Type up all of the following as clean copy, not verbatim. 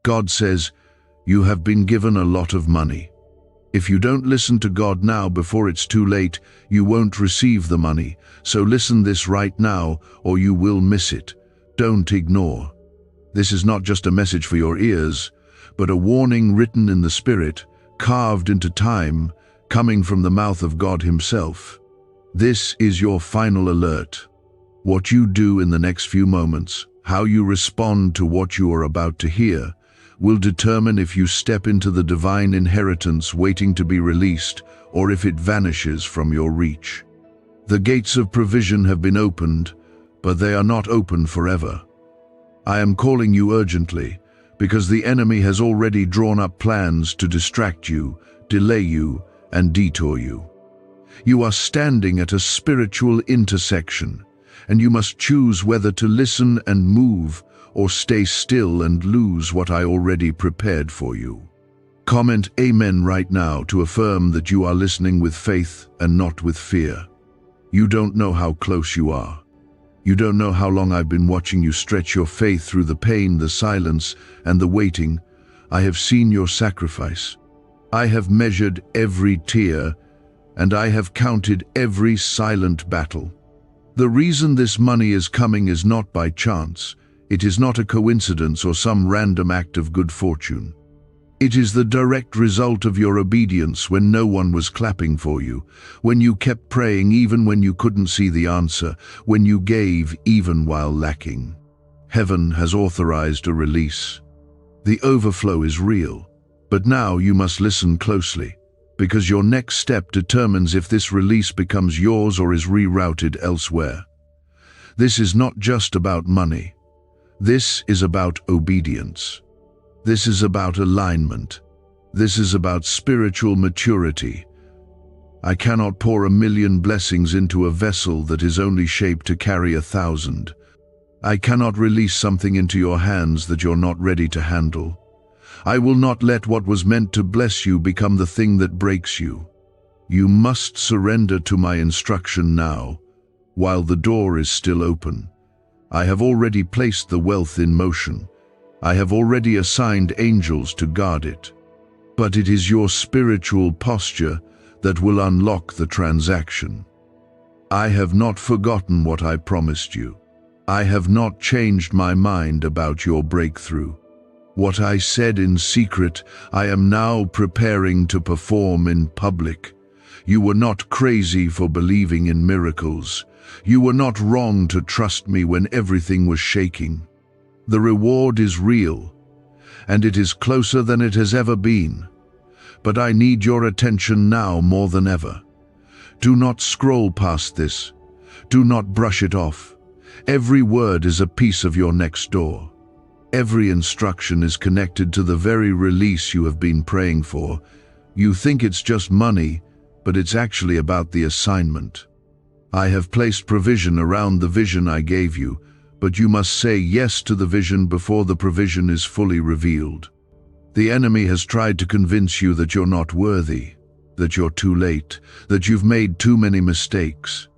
God says, "You have been given a lot of money. If you don't listen to God now before it's too late, you won't receive the money. So listen this right now, or you will miss it. Don't ignore." This is not just a message for your ears, but a warning written in the Spirit, carved into time, coming from the mouth of God Himself. This is your final alert. What you do in the next few moments, how you respond to what you are about to hear, will determine if you step into the divine inheritance waiting to be released, or if it vanishes from your reach. The gates of provision have been opened, but they are not open forever. I am calling you urgently, because the enemy has already drawn up plans to distract you, delay you, and detour you. You are standing at a spiritual intersection, and you must choose whether to listen and move, or stay still and lose what I already prepared for you. Comment Amen right now to affirm that you are listening with faith and not with fear. You don't know how close you are. You don't know how long I've been watching you stretch your faith through the pain, the silence, and the waiting. I have seen your sacrifice. I have measured every tear, and I have counted every silent battle. The reason this money is coming is not by chance. It is not a coincidence or some random act of good fortune. It is the direct result of your obedience when no one was clapping for you, when you kept praying even when you couldn't see the answer, when you gave even while lacking. Heaven has authorized a release. The overflow is real, but now you must listen closely, because your next step determines if this release becomes yours or is rerouted elsewhere. This is not just about money. This is about obedience. This is about alignment. This is about spiritual maturity. I cannot pour 1,000,000 blessings into a vessel that is only shaped to carry 1,000. I cannot release something into your hands that you're not ready to handle. I will not let what was meant to bless you become the thing that breaks you. You must surrender to my instruction now, while the door is still open. I have already placed the wealth in motion. I have already assigned angels to guard it. But it is your spiritual posture that will unlock the transaction. I have not forgotten what I promised you. I have not changed my mind about your breakthrough. What I said in secret, I am now preparing to perform in public. You were not crazy for believing in miracles. You were not wrong to trust me when everything was shaking. The reward is real, and it is closer than it has ever been. But I need your attention now more than ever. Do not scroll past this. Do not brush it off. Every word is a piece of your next door. Every instruction is connected to the very release you have been praying for. You think it's just money, but it's actually about the assignment. I have placed provision around the vision I gave you, but you must say yes to the vision before the provision is fully revealed. The enemy has tried to convince you that you're not worthy, that you're too late, that you've made too many mistakes.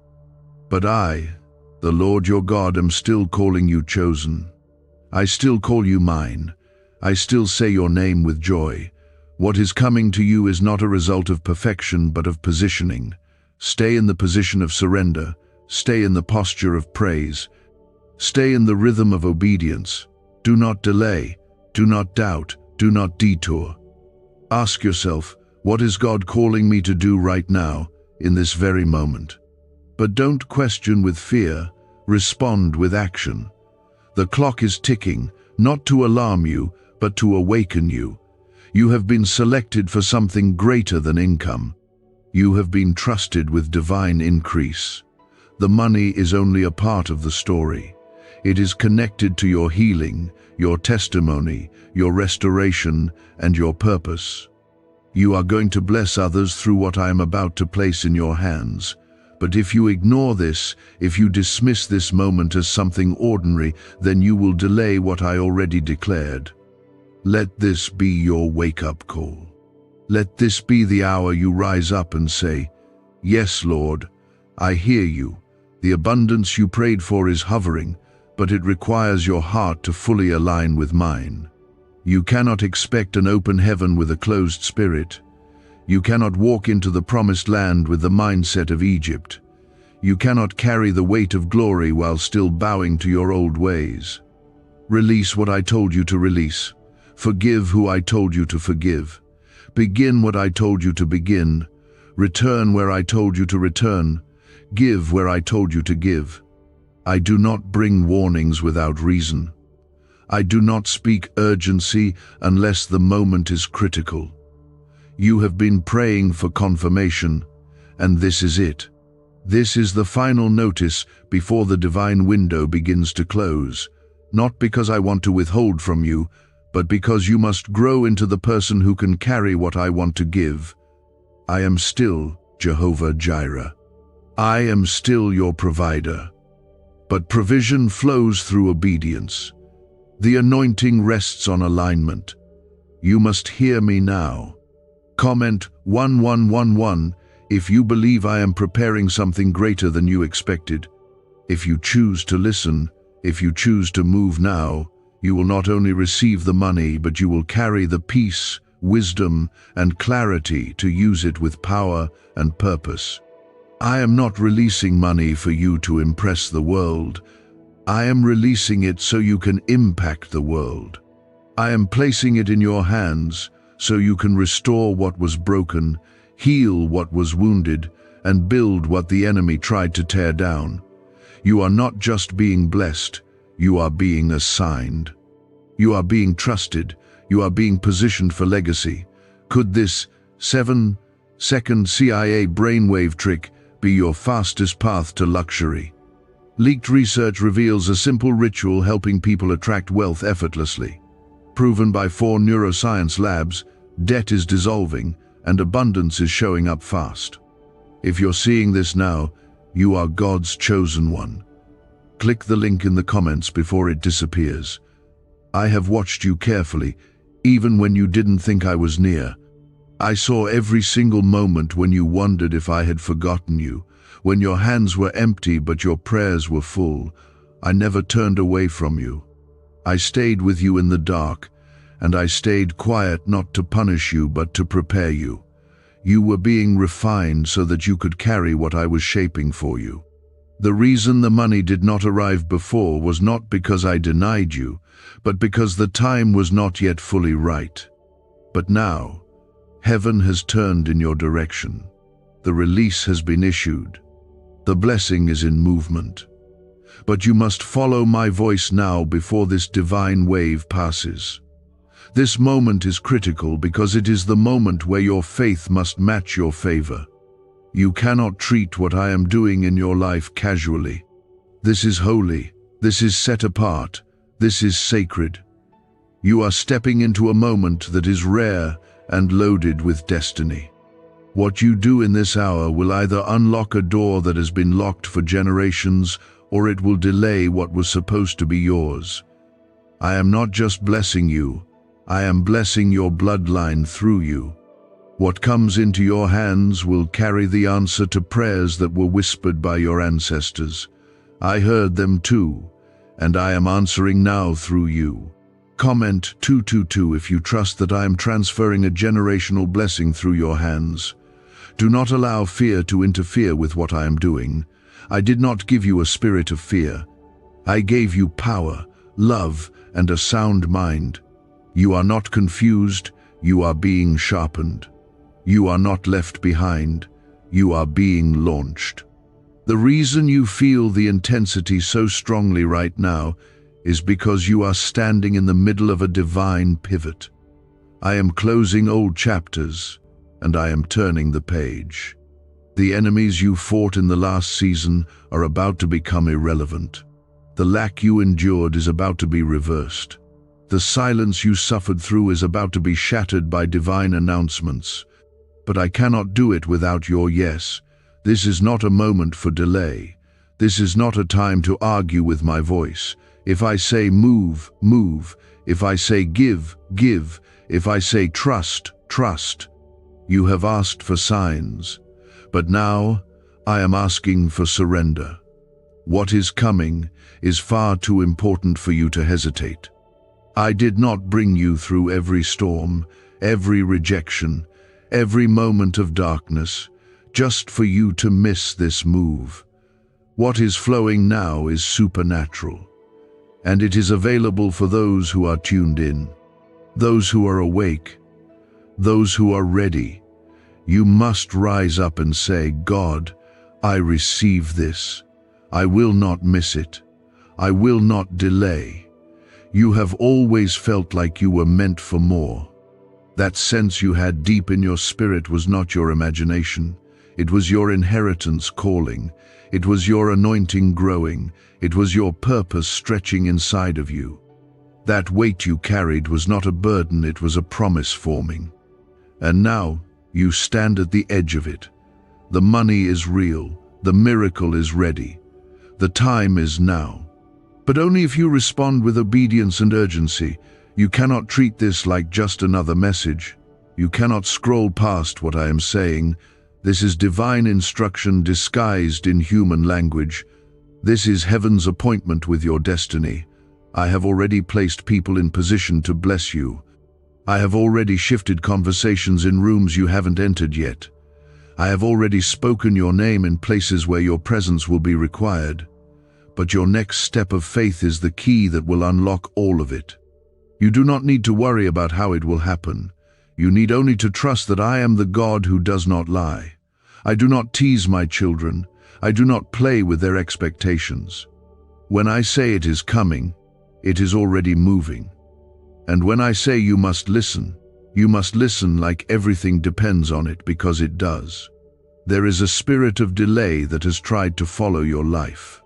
But I, the Lord your God, am still calling you chosen. I still call you mine. I still say your name with joy. What is coming to you is not a result of perfection, but of positioning. Stay in the position of surrender. Stay in the posture of praise. Stay in the rhythm of obedience. Do not delay. Do not doubt. Do not detour. Ask yourself, what is God calling me to do right now, in this very moment? But don't question with fear. Respond with action. The clock is ticking, not to alarm you, but to awaken you. You have been selected for something greater than income. You have been trusted with divine increase. The money is only a part of the story. It is connected to your healing, your testimony, your restoration, and your purpose. You are going to bless others through what I am about to place in your hands. But if you ignore this, if you dismiss this moment as something ordinary, then you will delay what I already declared. Let this be your wake-up call. Let this be the hour you rise up and say, "Yes, Lord, I hear you. The abundance you prayed for is hovering, but it requires your heart to fully align with mine." You cannot expect an open heaven with a closed spirit. You cannot walk into the promised land with the mindset of Egypt. You cannot carry the weight of glory while still bowing to your old ways. Release what I told you to release. Forgive who I told you to forgive. Begin what I told you to begin. Return where I told you to return. Give where I told you to give. I do not bring warnings without reason. I do not speak urgency unless the moment is critical. You have been praying for confirmation, and this is it. This is the final notice before the divine window begins to close, not because I want to withhold from you, but because you must grow into the person who can carry what I want to give. I am still Jehovah Jireh. I am still your provider. But provision flows through obedience. The anointing rests on alignment. You must hear me now. Comment 1111 if you believe I am preparing something greater than you expected. If you choose to listen, if you choose to move now, you will not only receive the money, but you will carry the peace, wisdom, and clarity to use it with power and purpose. I am not releasing money for you to impress the world. I am releasing it so you can impact the world. I am placing it in your hands so you can restore what was broken, heal what was wounded, and build what the enemy tried to tear down. You are not just being blessed, you are being assigned. You are being trusted, you are being positioned for legacy. Could this 7-second CIA brainwave trick be your fastest path to luxury? Leaked research reveals a simple ritual helping people attract wealth effortlessly. Proven by 4 neuroscience labs, debt is dissolving and abundance is showing up fast. If you're seeing this now, you are God's chosen one. Click the link in the comments before it disappears. I have watched you carefully, even when you didn't think I was near. I saw every single moment when you wondered if I had forgotten you, when your hands were empty but your prayers were full. I never turned away from you. I stayed with you in the dark, and I stayed quiet not to punish you but to prepare you. You were being refined so that you could carry what I was shaping for you. The reason the money did not arrive before was not because I denied you, but because the time was not yet fully right. But now, heaven has turned in your direction. The release has been issued. The blessing is in movement. But you must follow my voice now before this divine wave passes. This moment is critical because it is the moment where your faith must match your favor. You cannot treat what I am doing in your life casually. This is holy. This is set apart. This is sacred. You are stepping into a moment that is rare and loaded with destiny. What you do in this hour will either unlock a door that has been locked for generations, or it will delay what was supposed to be yours. I am not just blessing you, I am blessing your bloodline through you. What comes into your hands will carry the answer to prayers that were whispered by your ancestors. I heard them too, and I am answering now through you. Comment 222 if you trust that I am transferring a generational blessing through your hands. Do not allow fear to interfere with what I am doing. I did not give you a spirit of fear. I gave you power, love, and a sound mind. You are not confused, you are being sharpened. You are not left behind, you are being launched. The reason you feel the intensity so strongly right now is because you are standing in the middle of a divine pivot. I am closing old chapters, and I am turning the page. The enemies you fought in the last season are about to become irrelevant. The lack you endured is about to be reversed. The silence you suffered through is about to be shattered by divine announcements. But I cannot do it without your yes. This is not a moment for delay. This is not a time to argue with my voice. If I say move, move. If I say give, give. If I say trust, trust. You have asked for signs, but now I am asking for surrender. What is coming is far too important for you to hesitate. I did not bring you through every storm, every rejection, every moment of darkness, just for you to miss this move. What is flowing now is supernatural, and it is available for those who are tuned in, those who are awake, those who are ready. You must rise up and say, God, I receive this. I will not miss it. I will not delay. You have always felt like you were meant for more. That sense you had deep in your spirit was not your imagination. It was your inheritance calling. It was your anointing growing. It was your purpose stretching inside of you. That weight you carried was not a burden, it was a promise forming. And now you stand at the edge of it. The money is real. The miracle is ready. The time is now. But only if you respond with obedience and urgency. You cannot treat this like just another message. You cannot scroll past what I am saying. This is divine instruction disguised in human language. This is heaven's appointment with your destiny. I have already placed people in position to bless you. I have already shifted conversations in rooms you haven't entered yet. I have already spoken your name in places where your presence will be required. But your next step of faith is the key that will unlock all of it. You do not need to worry about how it will happen. You need only to trust that I am the God who does not lie. I do not tease my children. I do not play with their expectations. When I say it is coming, it is already moving. And when I say you must listen like everything depends on it, because it does. There is a spirit of delay that has tried to follow your life.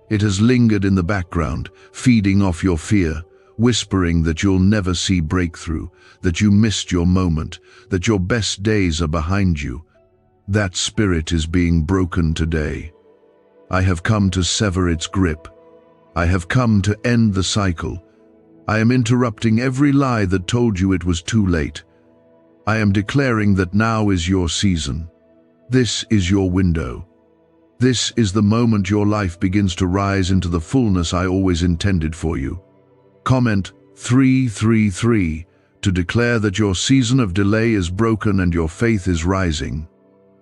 It has lingered in the background, feeding off your fear, whispering that you'll never see breakthrough, that you missed your moment, that your best days are behind you. That spirit is being broken today. I have come to sever its grip. I have come to end the cycle. I am interrupting every lie that told you it was too late. I am declaring that now is your season. This is your window. This is the moment your life begins to rise into the fullness I always intended for you. Comment 333 to declare that your season of delay is broken and your faith is rising.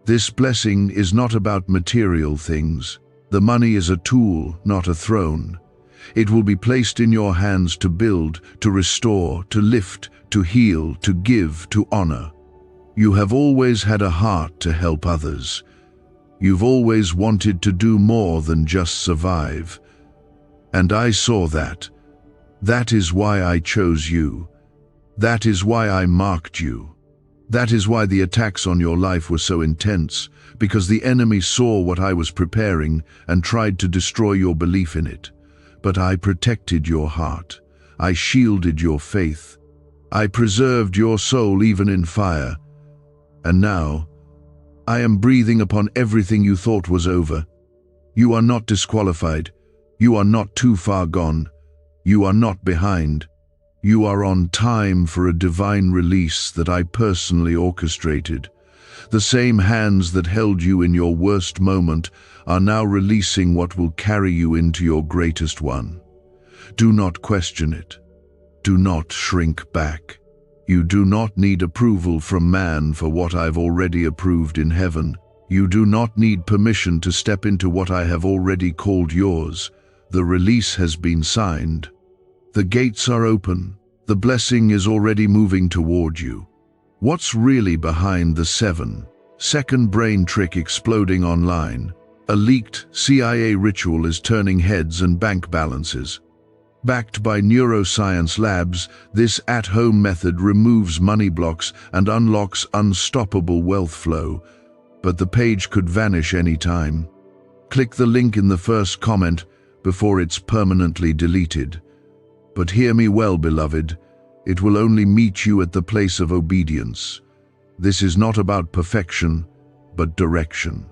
This blessing is not about material things. The money is a tool, not a throne. It will be placed in your hands to build, to restore, to lift, to heal, to give, to honor. You have always had a heart to help others. You've always wanted to do more than just survive. And I saw that. That is why I chose you. That is why I marked you. That is why the attacks on your life were so intense, because the enemy saw what I was preparing and tried to destroy your belief in it. But I protected your heart. I shielded your faith. I preserved your soul even in fire. And now, I am breathing upon everything you thought was over. You are not disqualified. You are not too far gone. You are not behind. You are on time for a divine release that I personally orchestrated. The same hands that held you in your worst moment are now releasing what will carry you into your greatest one. Do not question it. Do not shrink back. You do not need approval from man for what I've already approved in heaven. You do not need permission to step into what I have already called yours. The release has been signed. The gates are open. The blessing is already moving toward you. What's really behind the 7-second brain trick exploding online? A leaked CIA ritual is turning heads and bank balances. Backed by neuroscience labs, this at-home method removes money blocks and unlocks unstoppable wealth flow. But the page could vanish any time. Click the link in the first comment before it's permanently deleted. But hear me well, beloved, it will only meet you at the place of obedience. This is not about perfection, but direction.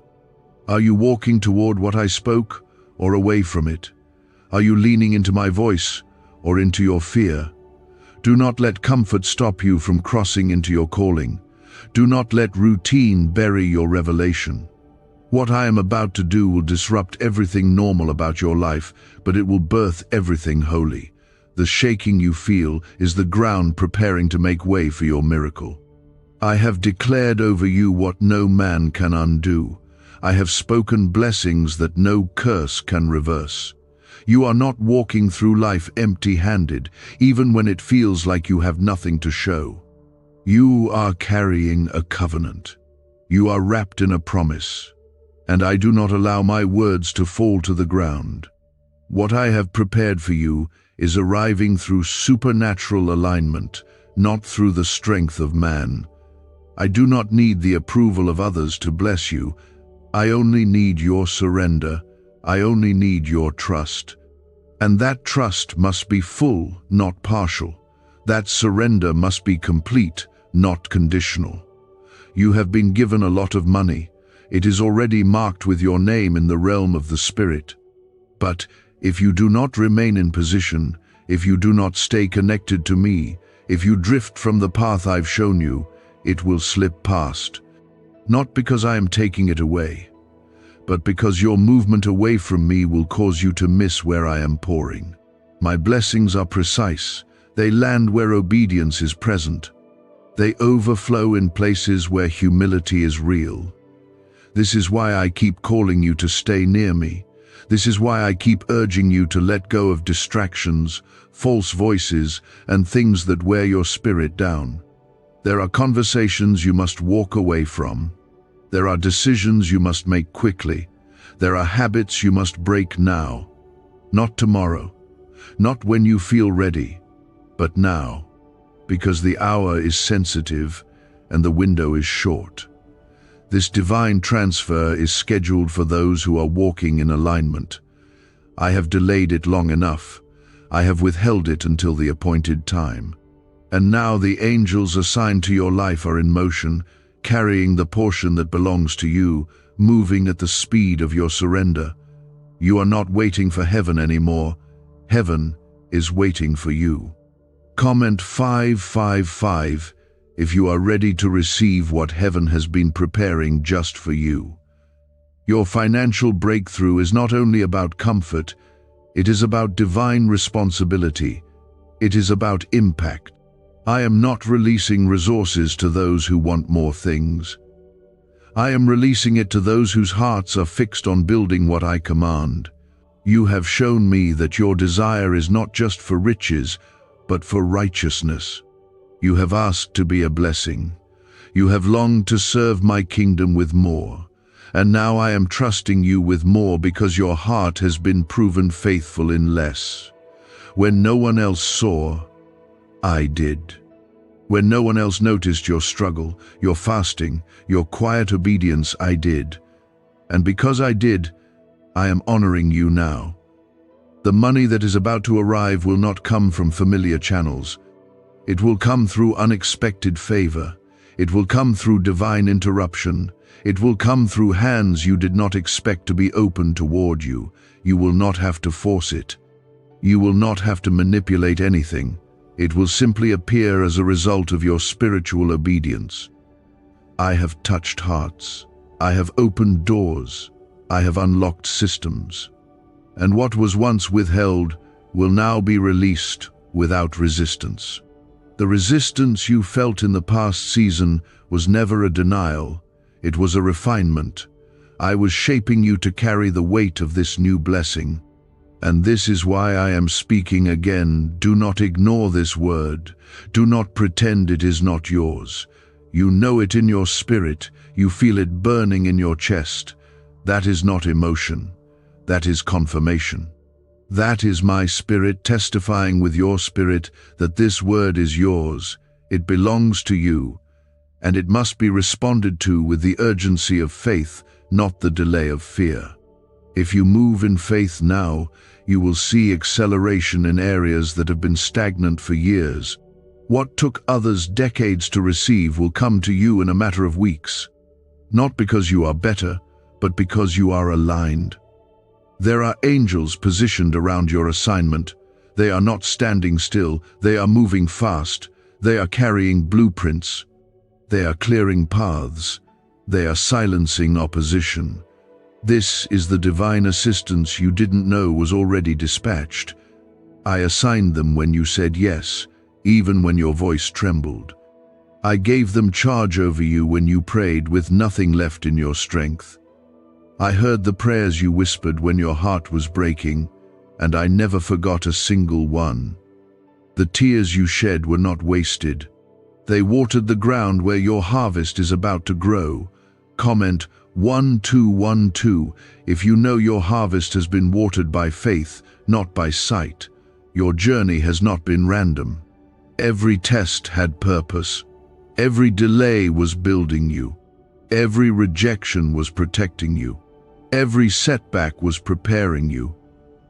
Are you walking toward what I spoke, or away from it? Are you leaning into my voice, or into your fear? Do not let comfort stop you from crossing into your calling. Do not let routine bury your revelation. What I am about to do will disrupt everything normal about your life, but it will birth everything holy. The shaking you feel is the ground preparing to make way for your miracle. I have declared over you what no man can undo. I have spoken blessings that no curse can reverse. You are not walking through life empty-handed, even when it feels like you have nothing to show. You are carrying a covenant. You are wrapped in a promise, and I do not allow my words to fall to the ground. What I have prepared for you is arriving through supernatural alignment, not through the strength of man. I do not need the approval of others to bless you. I only need your surrender. I only need your trust. And that trust must be full, not partial. That surrender must be complete, not conditional. You have been given a lot of money. It is already marked with your name in the realm of the Spirit. But if you do not remain in position, if you do not stay connected to me, if you drift from the path I've shown you, it will slip past. Not because I am taking it away, but because your movement away from me will cause you to miss where I am pouring. My blessings are precise. They land where obedience is present. They overflow in places where humility is real. This is why I keep calling you to stay near me. This is why I keep urging you to let go of distractions, false voices, and things that wear your spirit down. There are conversations you must walk away from. There are decisions you must make quickly. There are habits you must break now. Not tomorrow, not when you feel ready, but now, because the hour is sensitive and the window is short. This divine transfer is scheduled for those who are walking in alignment. I have delayed it long enough. I have withheld it until the appointed time. And now the angels assigned to your life are in motion, carrying the portion that belongs to you, moving at the speed of your surrender. You are not waiting for heaven anymore. Heaven is waiting for you. Comment 555 if you are ready to receive what heaven has been preparing just for you. Your financial breakthrough is not only about comfort, it is about divine responsibility. It is about impact. I am not releasing resources to those who want more things. I am releasing it to those whose hearts are fixed on building what I command. You have shown me that your desire is not just for riches, but for righteousness. You have asked to be a blessing. You have longed to serve my kingdom with more. And now I am trusting you with more because your heart has been proven faithful in less. When no one else saw, I did. When no one else noticed your struggle, your fasting, your quiet obedience, I did. And because I did, I am honoring you now. The money that is about to arrive will not come from familiar channels. It will come through unexpected favor. It will come through divine interruption. It will come through hands you did not expect to be open toward you. You will not have to force it. You will not have to manipulate anything. It will simply appear as a result of your spiritual obedience. I have touched hearts. I have opened doors. I have unlocked systems. And what was once withheld will now be released without resistance. The resistance you felt in the past season was never a denial. It was a refinement. I was shaping you to carry the weight of this new blessing. And this is why I am speaking again. Do not ignore this word. Do not pretend it is not yours. You know it in your spirit. You feel it burning in your chest. That is not emotion. That is confirmation. That is my spirit testifying with your spirit that this word is yours. It belongs to you, and it must be responded to with the urgency of faith, not the delay of fear. If you move in faith now, you will see acceleration in areas that have been stagnant for years. What took others decades to receive will come to you in a matter of weeks. Not because you are better, but because you are aligned. There are angels positioned around your assignment. They are not standing still. They are moving fast. They are carrying blueprints. They are clearing paths. They are silencing opposition. This is the divine assistance you didn't know was already dispatched. I assigned them when you said yes, even when your voice trembled. I gave them charge over you when you prayed with nothing left in your strength. I heard the prayers you whispered when your heart was breaking, and I never forgot a single one. The tears you shed were not wasted. They watered the ground where your harvest is about to grow. Comment 1212 if you know your harvest has been watered by faith, not by sight. Your journey has not been random. Every test had purpose. Every delay was building you. Every rejection was protecting you. Every setback was preparing you.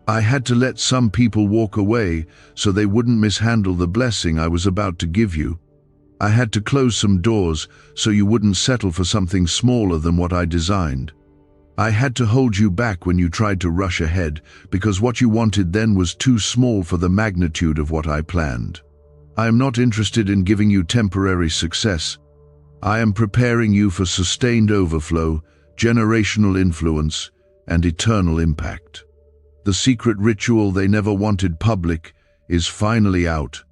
I had to let some people walk away so they wouldn't mishandle the blessing I was about to give you. I had to close some doors so you wouldn't settle for something smaller than what I designed. I had to hold you back when you tried to rush ahead, because what you wanted then was too small for the magnitude of what I planned. I am not interested in giving you temporary success. I am preparing you for sustained overflow, generational influence, and eternal impact. The secret ritual they never wanted public is finally out.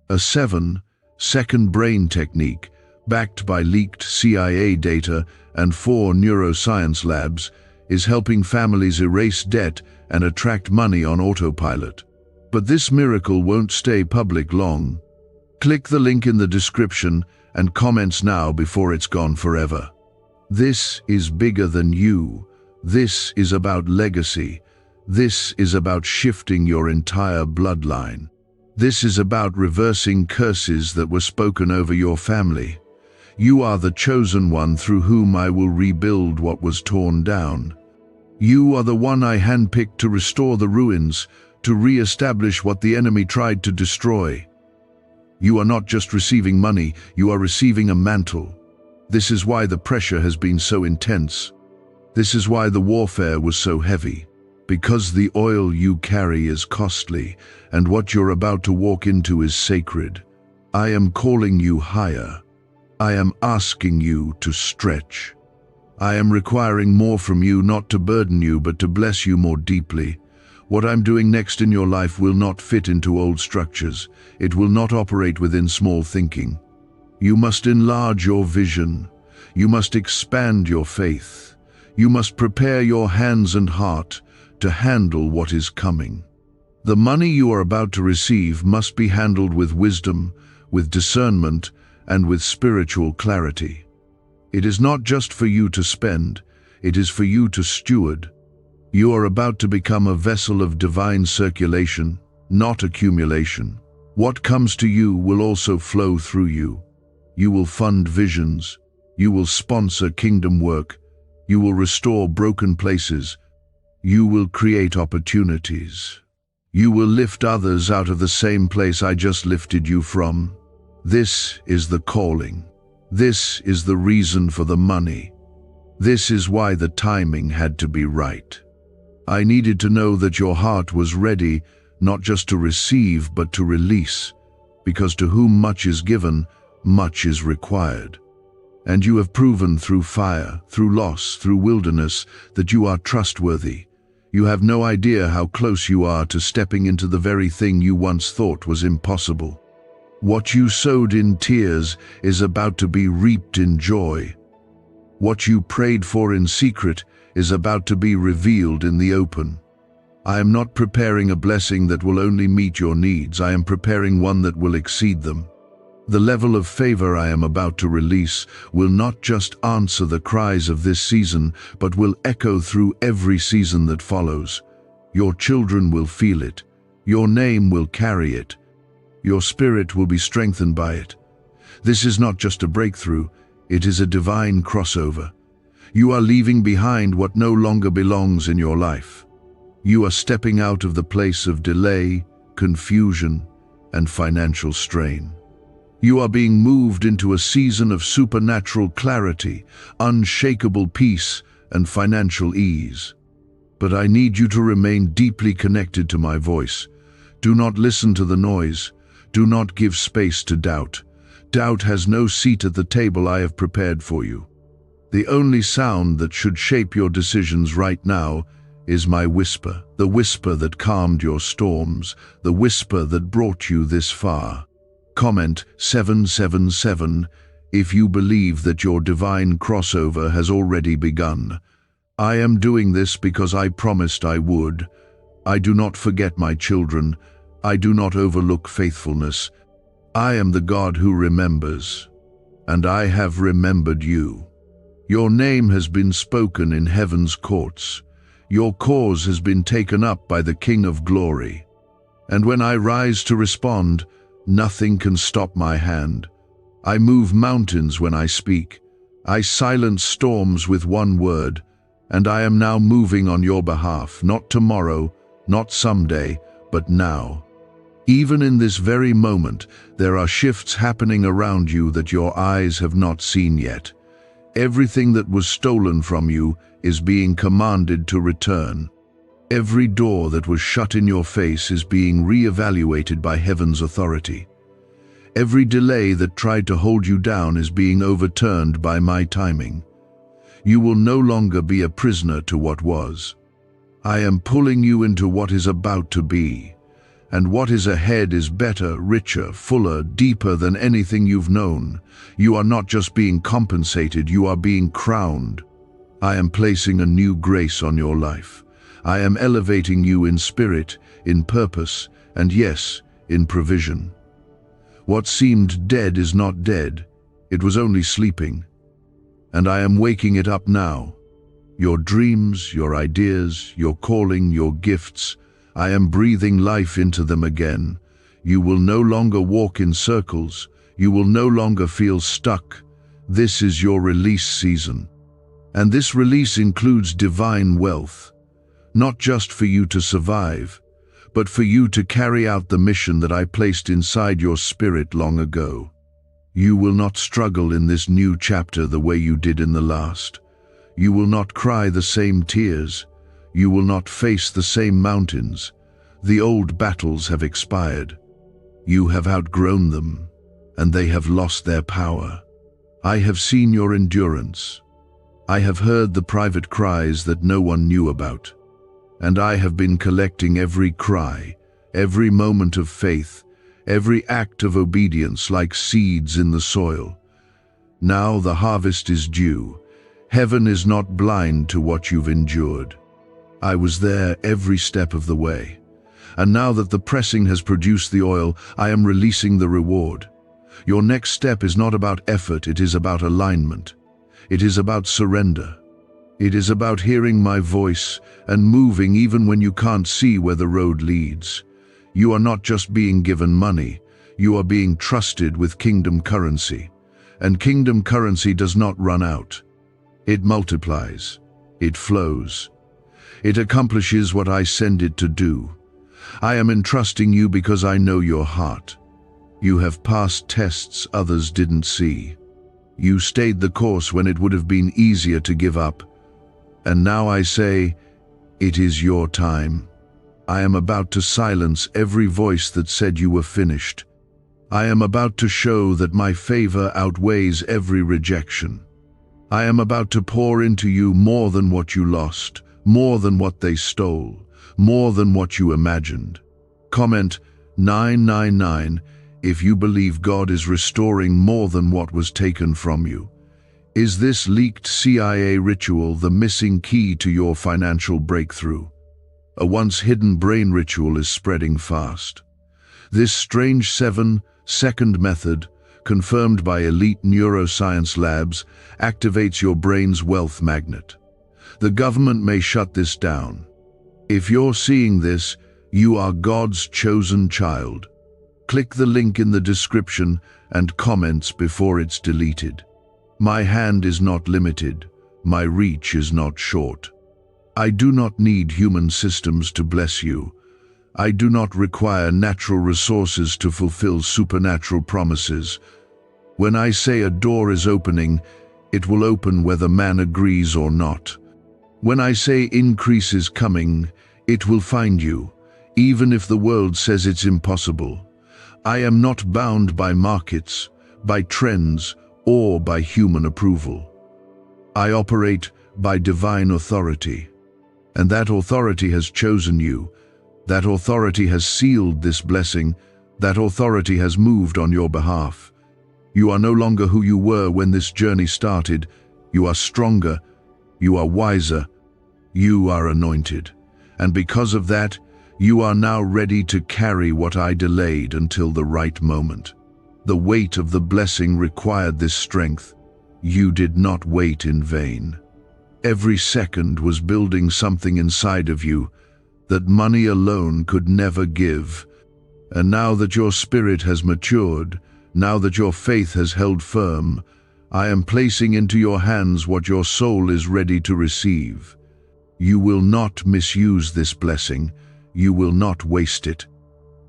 A 7-second brain technique, backed by leaked CIA data and 4 neuroscience labs, is helping families erase debt and attract money on autopilot. But this miracle won't stay public long. Click the link in the description and comments now before it's gone forever. This is bigger than you. This is about legacy. This is about shifting your entire bloodline. This is about reversing curses that were spoken over your family. You are the chosen one through whom I will rebuild what was torn down. You are the one I handpicked to restore the ruins, to re-establish what the enemy tried to destroy. You are not just receiving money, you are receiving a mantle. This is why the pressure has been so intense. This is why the warfare was so heavy. Because the oil you carry is costly, and what you're about to walk into is sacred. I am calling you higher. I am asking you to stretch. I am requiring more from you, not to burden you, but to bless you more deeply. What I'm doing next in your life will not fit into old structures. It will not operate within small thinking. You must enlarge your vision. You must expand your faith. You must prepare your hands and heart to handle what is coming. The money you are about to receive must be handled with wisdom, with discernment, and with spiritual clarity. It is not just for you to spend, it is for you to steward. You are about to become a vessel of divine circulation, not accumulation. What comes to you will also flow through you. You will fund visions. You will sponsor kingdom work. You will restore broken places. You will create opportunities. You will lift others out of the same place I just lifted you from. This is the calling. This is the reason for the money. This is why the timing had to be right. I needed to know that your heart was ready, not just to receive, but to release, because to whom much is given, much is required. And you have proven through fire, through loss, through wilderness, that you are trustworthy. You have no idea how close you are to stepping into the very thing you once thought was impossible. What you sowed in tears is about to be reaped in joy. What you prayed for in secret is about to be revealed in the open. I am not preparing a blessing that will only meet your needs. I am preparing one that will exceed them. The level of favor I am about to release will not just answer the cries of this season, but will echo through every season that follows. Your children will feel it. Your name will carry it. Your spirit will be strengthened by it. This is not just a breakthrough, it is a divine crossover. You are leaving behind what no longer belongs in your life. You are stepping out of the place of delay, confusion, and financial strain. You are being moved into a season of supernatural clarity, unshakable peace, and financial ease. But I need you to remain deeply connected to my voice. Do not listen to the noise. Do not give space to doubt. Doubt has no seat at the table I have prepared for you. The only sound that should shape your decisions right now is my whisper, the whisper that calmed your storms, the whisper that brought you this far. Comment 777 if you believe that your divine crossover has already begun. I am doing this because I promised I would. I do not forget my children. I do not overlook faithfulness. I am the God who remembers, and I have remembered you. Your name has been spoken in heaven's courts. Your cause has been taken up by the King of Glory. And when I rise to respond, nothing can stop my hand. I move mountains when I speak. I silence storms with one word, and I am now moving on your behalf, not tomorrow, not someday, but now. Even in this very moment, there are shifts happening around you that your eyes have not seen yet. Everything that was stolen from you is being commanded to return. Every door that was shut in your face is being re-evaluated by heaven's authority. Every delay that tried to hold you down is being overturned by my timing. You will no longer be a prisoner to what was. I am pulling you into what is about to be. And what is ahead is better, richer, fuller, deeper than anything you've known. You are not just being compensated, you are being crowned. I am placing a new grace on your life. I am elevating you in spirit, in purpose, and yes, in provision. What seemed dead is not dead. It was only sleeping. And I am waking it up now. Your dreams, your ideas, your calling, your gifts, I am breathing life into them again. You will no longer walk in circles. You will no longer feel stuck. This is your release season. And this release includes divine wealth, not just for you to survive, but for you to carry out the mission that I placed inside your spirit long ago. You will not struggle in this new chapter the way you did in the last. You will not cry the same tears. You will not face the same mountains. The old battles have expired. You have outgrown them, and they have lost their power. I have seen your endurance. I have heard the private cries that no one knew about. And I have been collecting every cry, every moment of faith, every act of obedience like seeds in the soil. Now the harvest is due. Heaven is not blind to what you've endured. I was there every step of the way. And now that the pressing has produced the oil, I am releasing the reward. Your next step is not about effort, it is about alignment. It is about surrender. It is about hearing my voice and moving even when you can't see where the road leads. You are not just being given money, you are being trusted with kingdom currency. And kingdom currency does not run out. It multiplies. It flows. It accomplishes what I send it to do. I am entrusting you because I know your heart. You have passed tests others didn't see. You stayed the course when it would have been easier to give up. And now I say, it is your time. I am about to silence every voice that said you were finished. I am about to show that my favor outweighs every rejection. I am about to pour into you more than what you lost, more than what they stole, more than what you imagined. Comment 999 if you believe God is restoring more than what was taken from you. Is this leaked CIA ritual the missing key to your financial breakthrough? A once hidden brain ritual is spreading fast. This strange 7-second method, confirmed by elite neuroscience labs, activates your brain's wealth magnet. The government may shut this down. If you're seeing this, you are God's chosen child. Click the link in the description and comments before it's deleted. My hand is not limited. My reach is not short. I do not need human systems to bless you. I do not require natural resources to fulfill supernatural promises. When I say a door is opening, it will open whether man agrees or not. When I say increase is coming, it will find you, even if the world says it's impossible. I am not bound by markets, by trends, or by human approval. I operate by divine authority. And that authority has chosen you. That authority has sealed this blessing. That authority has moved on your behalf. You are no longer who you were when this journey started. You are stronger. You are wiser. You are anointed. And because of that, you are now ready to carry what I delayed until the right moment. The weight of the blessing required this strength. You did not wait in vain. Every second was building something inside of you that money alone could never give. And now that your spirit has matured, now that your faith has held firm, I am placing into your hands what your soul is ready to receive. You will not misuse this blessing. You will not waste it.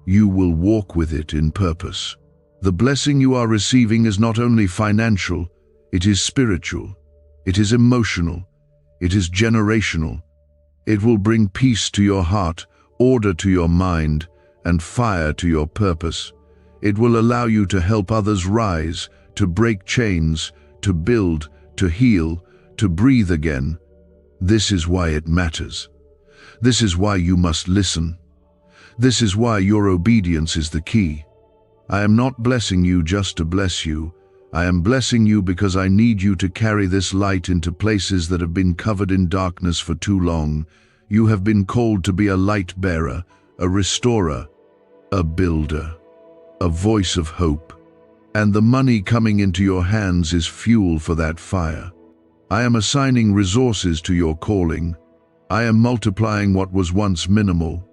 You will walk with it in purpose. The blessing you are receiving is not only financial, it is spiritual, it is emotional, it is generational. It will bring peace to your heart, order to your mind, and fire to your purpose. It will allow you to help others rise, to break chains, to build, to heal, to breathe again. This is why it matters. This is why you must listen. This is why your obedience is the key. I am not blessing you just to bless you. I am blessing you because I need you to carry this light into places that have been covered in darkness for too long. You have been called to be a light bearer, a restorer, a builder, a voice of hope. And the money coming into your hands is fuel for that fire. I am assigning resources to your calling. I am multiplying what was once minimal.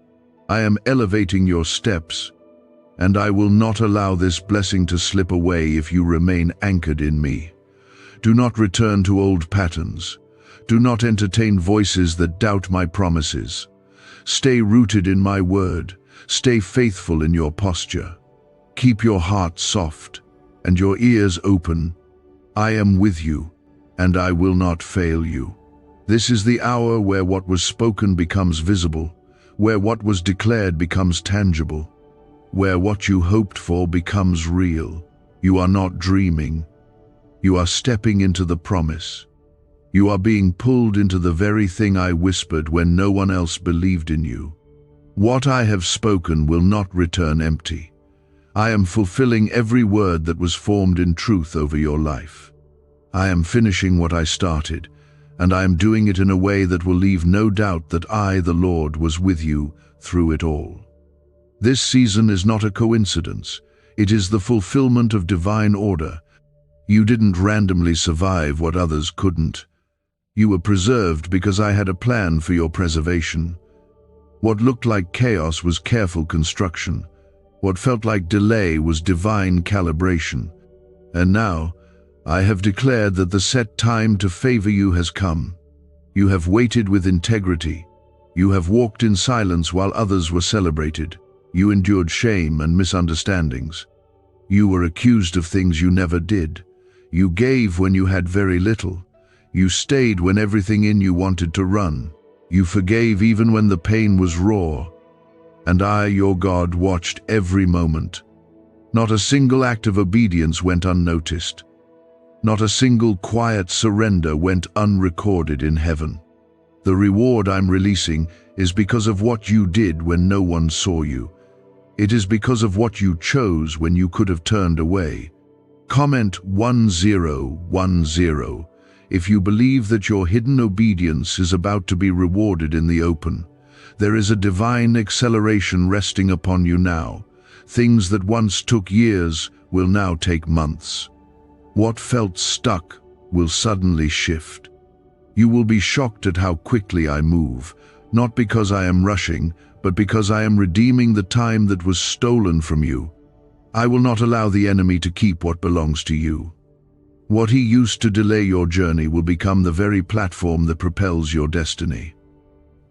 I am elevating your steps. And I will not allow this blessing to slip away if you remain anchored in me. Do not return to old patterns. Do not entertain voices that doubt my promises. Stay rooted in my word. Stay faithful in your posture. Keep your heart soft and your ears open. I am with you, and I will not fail you. This is the hour where what was spoken becomes visible, where what was declared becomes tangible, where what you hoped for becomes real. You are not dreaming. You are stepping into the promise. You are being pulled into the very thing I whispered when no one else believed in you. What I have spoken will not return empty. I am fulfilling every word that was formed in truth over your life. I am finishing what I started, and I am doing it in a way that will leave no doubt that I, the Lord, was with you through it all. This season is not a coincidence. It is the fulfillment of divine order. You didn't randomly survive what others couldn't. You were preserved because I had a plan for your preservation. What looked like chaos was careful construction. What felt like delay was divine calibration. And now, I have declared that the set time to favor you has come. You have waited with integrity. You have walked in silence while others were celebrated. You endured shame and misunderstandings. You were accused of things you never did. You gave when you had very little. You stayed when everything in you wanted to run. You forgave even when the pain was raw. And I, your God, watched every moment. Not a single act of obedience went unnoticed. Not a single quiet surrender went unrecorded in heaven. The reward I'm releasing is because of what you did when no one saw you. It is because of what you chose when you could have turned away. Comment 1010 if you believe that your hidden obedience is about to be rewarded in the open. There is a divine acceleration resting upon you now. Things that once took years will now take months. What felt stuck will suddenly shift. You will be shocked at how quickly I move, not because I am rushing, but because I am redeeming the time that was stolen from you. I will not allow the enemy to keep what belongs to you. What he used to delay your journey will become the very platform that propels your destiny.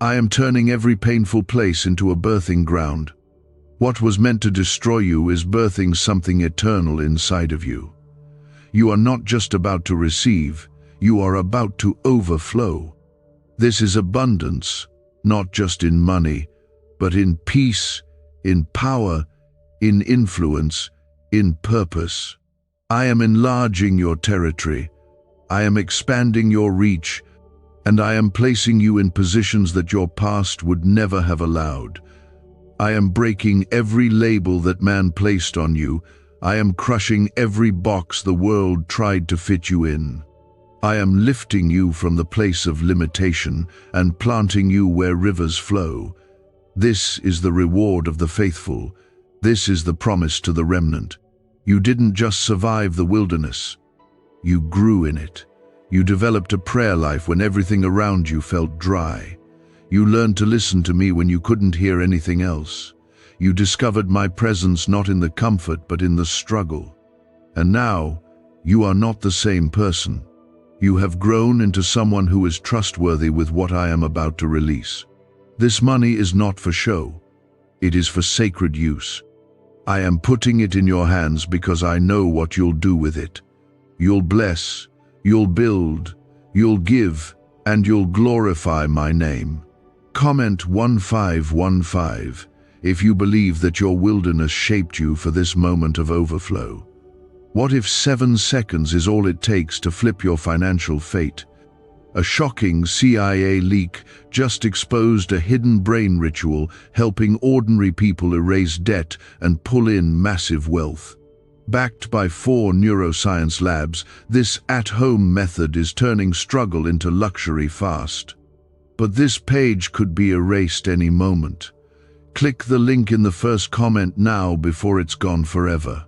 I am turning every painful place into a birthing ground. What was meant to destroy you is birthing something eternal inside of you. You are not just about to receive, you are about to overflow. This is abundance, not just in money, but in peace, in power, in influence, in purpose. I am enlarging your territory. I am expanding your reach, and I am placing you in positions that your past would never have allowed. I am breaking every label that man placed on you. I am crushing every box the world tried to fit you in. I am lifting you from the place of limitation and planting you where rivers flow. This is the reward of the faithful. This is the promise to the remnant. You didn't just survive the wilderness. You grew in it. You developed a prayer life when everything around you felt dry. You learned to listen to me when you couldn't hear anything else. You discovered my presence not in the comfort but in the struggle. And now, you are not the same person. You have grown into someone who is trustworthy with what I am about to release. This money is not for show. It is for sacred use. I am putting it in your hands because I know what you'll do with it. You'll bless, you'll build, you'll give, and you'll glorify my name. Comment 1515 if you believe that your wilderness shaped you for this moment of overflow. What if 7 seconds is all it takes to flip your financial fate? A shocking CIA leak just exposed a hidden brain ritual helping ordinary people erase debt and pull in massive wealth. Backed by 4 neuroscience labs, this at-home method is turning struggle into luxury fast. But this page could be erased any moment. Click the link in the first comment now before it's gone forever.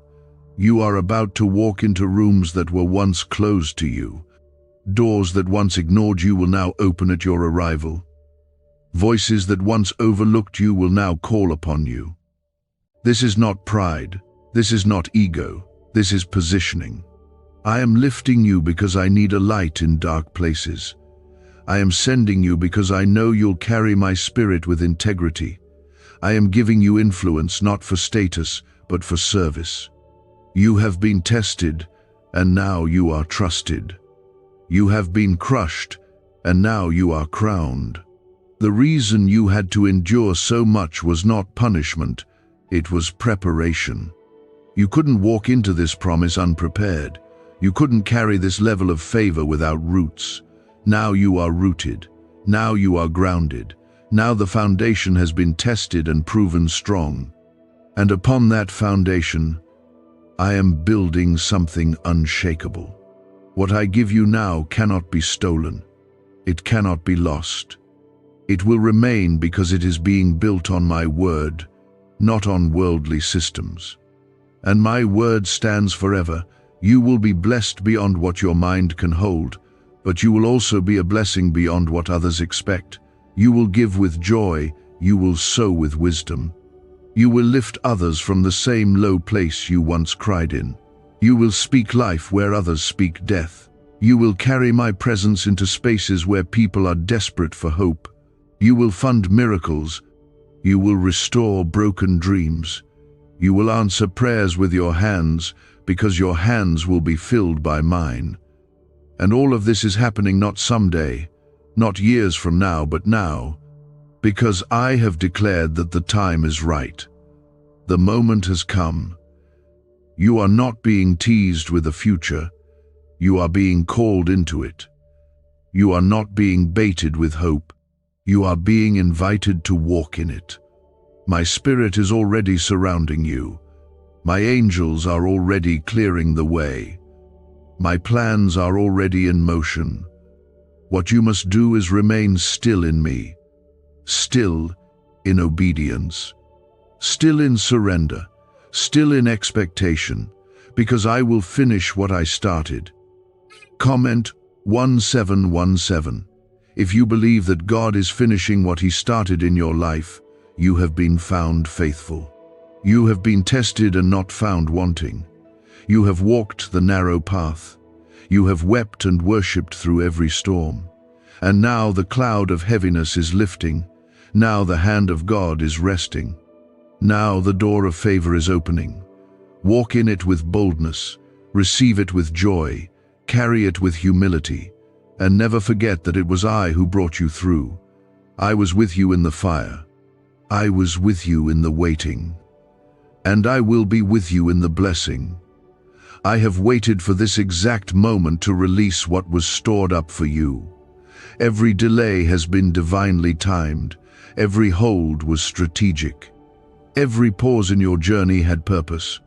You are about to walk into rooms that were once closed to you. Doors that once ignored you will now open at your arrival. Voices that once overlooked you will now call upon you. This is not pride. This is not ego. This is positioning. I am lifting you because I need a light in dark places. I am sending you because I know you'll carry my spirit with integrity. I am giving you influence not for status, but for service. You have been tested, and now you are trusted. You have been crushed, and now you are crowned. The reason you had to endure so much was not punishment, it was preparation. You couldn't walk into this promise unprepared. You couldn't carry this level of favor without roots. Now you are rooted. Now you are grounded. Now the foundation has been tested and proven strong. And upon that foundation, I am building something unshakable. What I give you now cannot be stolen. It cannot be lost. It will remain because it is being built on my word, not on worldly systems. And my word stands forever. You will be blessed beyond what your mind can hold, but you will also be a blessing beyond what others expect. You will give with joy, you will sow with wisdom. You will lift others from the same low place you once cried in. You will speak life where others speak death. You will carry my presence into spaces where people are desperate for hope. You will fund miracles. You will restore broken dreams. You will answer prayers with your hands, because your hands will be filled by mine. And all of this is happening not someday, not years from now, but now, because I have declared that the time is right. The moment has come. You are not being teased with the future. You are being called into it. You are not being baited with hope. You are being invited to walk in it. My spirit is already surrounding you. My angels are already clearing the way. My plans are already in motion. What you must do is remain still in me, still in obedience, still in surrender, still in expectation, because I will finish what I started. Comment 1717. If you believe that God is finishing what He started in your life, you have been found faithful. You have been tested and not found wanting. You have walked the narrow path. You have wept and worshipped through every storm. And now the cloud of heaviness is lifting. Now the hand of God is resting. Now the door of favor is opening. Walk in it with boldness. Receive it with joy. Carry it with humility. And never forget that it was I who brought you through. I was with you in the fire. I was with you in the waiting. And I will be with you in the blessing. I have waited for this exact moment to release what was stored up for you. Every delay has been divinely timed. Every hold was strategic. Every pause in your journey had purpose.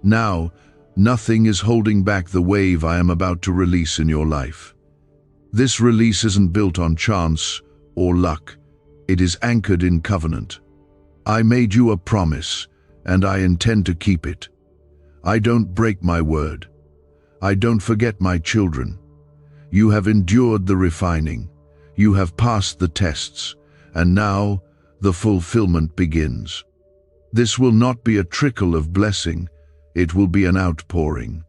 Now, nothing is holding back the wave I am about to release in your life. This release isn't built on chance or luck. It is anchored in covenant. I made you a promise, and I intend to keep it. I don't break my word. I don't forget my children. You have endured the refining. You have passed the tests, and now the fulfillment begins. This will not be a trickle of blessing. It will be an outpouring.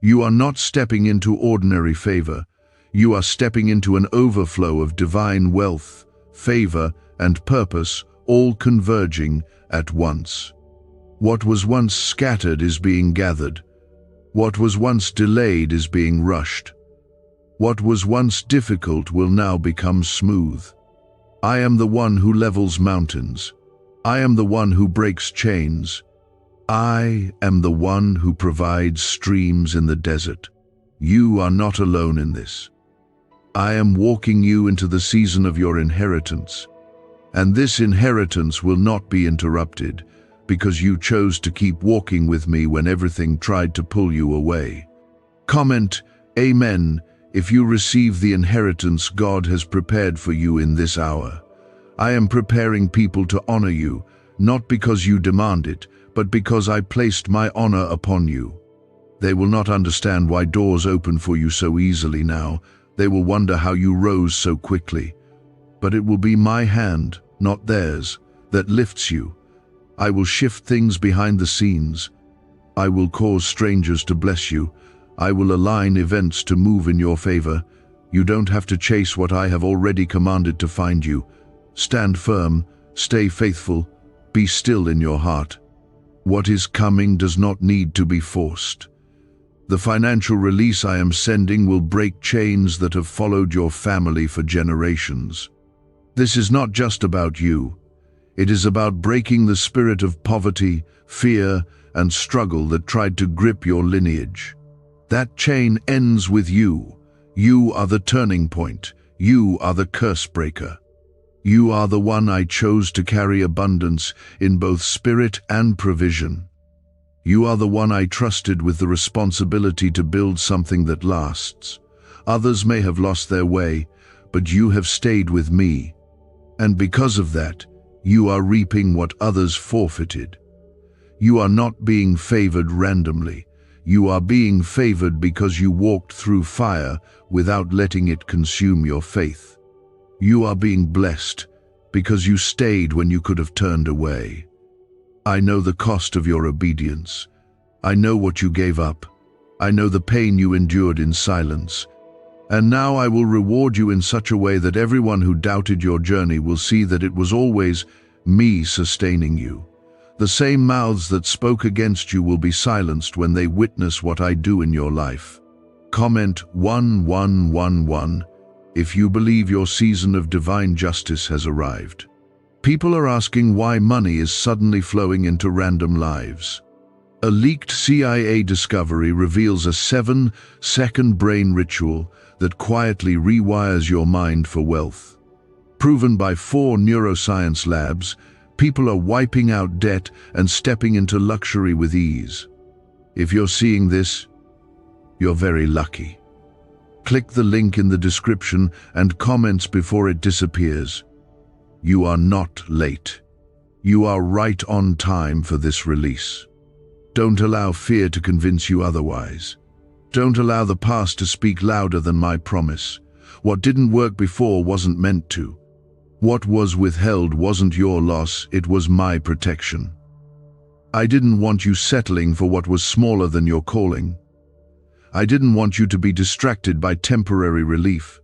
You are not stepping into ordinary favor. You are stepping into an overflow of divine wealth, favor, and purpose, all converging at once. What was once scattered is being gathered. What was once delayed is being rushed. What was once difficult will now become smooth. I am the one who levels mountains. I am the one who breaks chains. I am the one who provides streams in the desert. You are not alone in this. I am walking you into the season of your inheritance. And this inheritance will not be interrupted, because you chose to keep walking with me when everything tried to pull you away. Comment, Amen, if you receive the inheritance God has prepared for you in this hour. I am preparing people to honor you, not because you demand it, but because I placed my honor upon you. They will not understand why doors open for you so easily now. They will wonder how you rose so quickly. But it will be my hand, not theirs, that lifts you. I will shift things behind the scenes. I will cause strangers to bless you. I will align events to move in your favor. You don't have to chase what I have already commanded to find you. Stand firm, stay faithful, be still in your heart. What is coming does not need to be forced. The financial release I am sending will break chains that have followed your family for generations. This is not just about you. It is about breaking the spirit of poverty, fear, and struggle that tried to grip your lineage. That chain ends with you. You are the turning point. You are the curse breaker. You are the one I chose to carry abundance in both spirit and provision. You are the one I trusted with the responsibility to build something that lasts. Others may have lost their way, but you have stayed with me. And because of that, you are reaping what others forfeited. You are not being favored randomly. You are being favored because you walked through fire without letting it consume your faith. You are being blessed because you stayed when you could have turned away. I know the cost of your obedience. I know what you gave up. I know the pain you endured in silence. And now I will reward you in such a way that everyone who doubted your journey will see that it was always me sustaining you. The same mouths that spoke against you will be silenced when they witness what I do in your life. Comment 1111 if you believe your season of divine justice has arrived. People are asking why money is suddenly flowing into random lives. A leaked CIA discovery reveals a 7-second brain ritual that quietly rewires your mind for wealth. Proven by 4 neuroscience labs, people are wiping out debt and stepping into luxury with ease. If you're seeing this, you're very lucky. Click the link in the description and comments before it disappears. You are not late. You are right on time for this release. Don't allow fear to convince you otherwise. Don't allow the past to speak louder than my promise. What didn't work before wasn't meant to. What was withheld wasn't your loss, it was my protection. I didn't want you settling for what was smaller than your calling. I didn't want you to be distracted by temporary relief.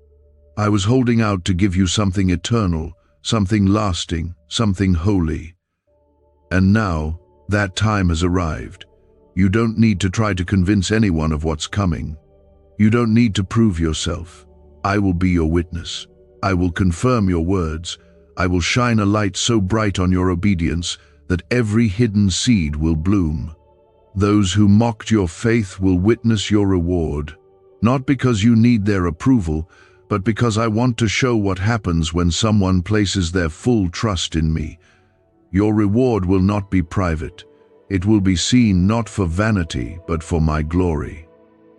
I was holding out to give you something eternal, something lasting, something holy. And now, that time has arrived. You don't need to try to convince anyone of what's coming. You don't need to prove yourself. I will be your witness. I will confirm your words. I will shine a light so bright on your obedience that every hidden seed will bloom. Those who mocked your faith will witness your reward, not because you need their approval, but because I want to show what happens when someone places their full trust in me. Your reward will not be private. It will be seen not for vanity, but for my glory.